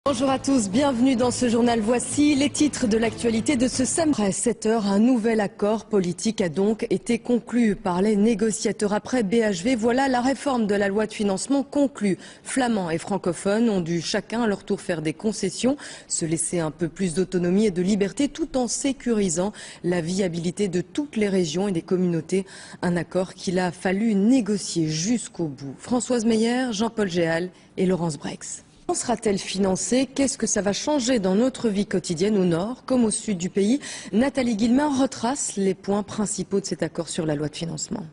Bonjour à tous, bienvenue dans ce journal. Voici les titres de l'actualité de ce samedi. À 7 h, un nouvel accord politique a donc été conclu par les négociateurs. Après BHV, voilà la réforme de la loi de financement conclue. Flamands et francophones ont dû chacun à leur tour faire des concessions, se laisser un peu plus d'autonomie et de liberté tout en sécurisant la viabilité de toutes les régions et des communautés. Un accord qu'il a fallu négocier jusqu'au bout. Françoise Meyer, Jean-Paul Géal et Laurence Brex. Comment sera-t-elle financée? Qu'est-ce que ça va changer dans notre vie quotidienne au nord comme au sud du pays? Nathalie Guillemin retrace les points principaux de cet accord sur la loi de financement.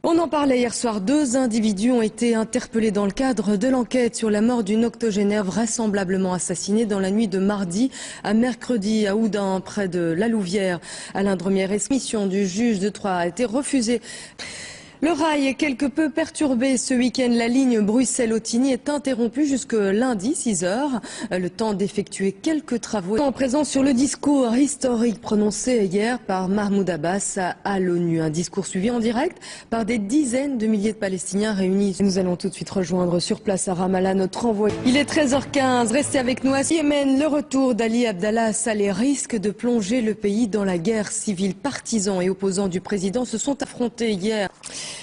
On en parlait hier soir, 2 individus ont été interpellés dans le cadre de l'enquête sur la mort d'une octogénaire vraisemblablement assassinée dans la nuit de mardi à mercredi à Oudin, près de La Louvière. Alain Dremière, mission du juge de Troyes a été refusée. Le rail est quelque peu perturbé ce week-end. La ligne Bruxelles-Autigny est interrompue jusque lundi 6 h. Le temps d'effectuer quelques travaux. En présence sur le discours historique prononcé hier par Mahmoud Abbas à l'ONU. Un discours suivi en direct par des dizaines de milliers de Palestiniens réunis. Nous allons tout de suite rejoindre sur place à Ramallah notre envoyé. Il est 13 h 15. Restez avec nous. À Yémen, le retour d'Ali Abdallah Saleh risque de plonger le pays dans la guerre civile. Partisans et opposants du président se sont affrontés hier.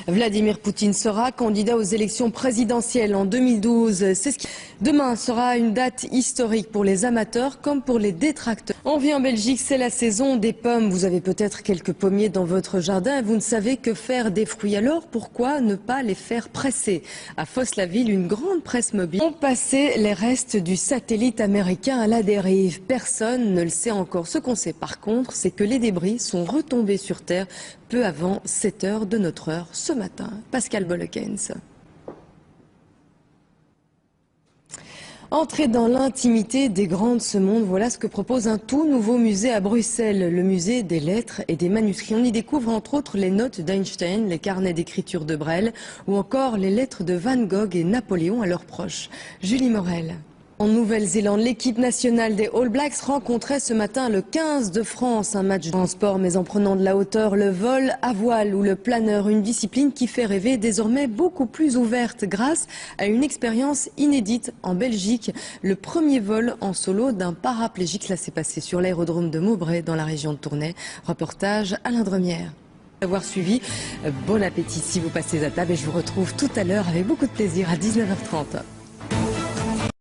Vladimir Poutine sera candidat aux élections présidentielles en 2012. Demain sera une date historique pour les amateurs comme pour les détracteurs. On vit en Belgique, c'est la saison des pommes. Vous avez peut-être quelques pommiers dans votre jardin et vous ne savez que faire des fruits. Alors pourquoi ne pas les faire presser? À Fos-la-Ville, une grande presse mobile ont passé les restes du satellite américain à la dérive. Personne ne le sait encore. Ce qu'on sait par contre, c'est que les débris sont retombés sur Terre peu avant 7 h de notre heure ce matin. Pascal Bolekens. Entrer dans l'intimité des grands de ce monde, voilà ce que propose un tout nouveau musée à Bruxelles, le musée des lettres et des manuscrits. On y découvre entre autres les notes d'Einstein, les carnets d'écriture de Brel ou encore les lettres de Van Gogh et Napoléon à leurs proches. Julie Morel. En Nouvelle-Zélande, l'équipe nationale des All Blacks rencontrait ce matin le 15 de France. Un match en sport, mais en prenant de la hauteur, le vol à voile ou le planeur, une discipline qui fait rêver, désormais beaucoup plus ouverte grâce à une expérience inédite en Belgique. Le premier vol en solo d'un paraplégique, cela s'est passé sur l'aérodrome de Maubray dans la région de Tournai. Reportage Alain Dremière. Avoir suivi, bon appétit si vous passez à table et je vous retrouve tout à l'heure avec beaucoup de plaisir à 19 h 30.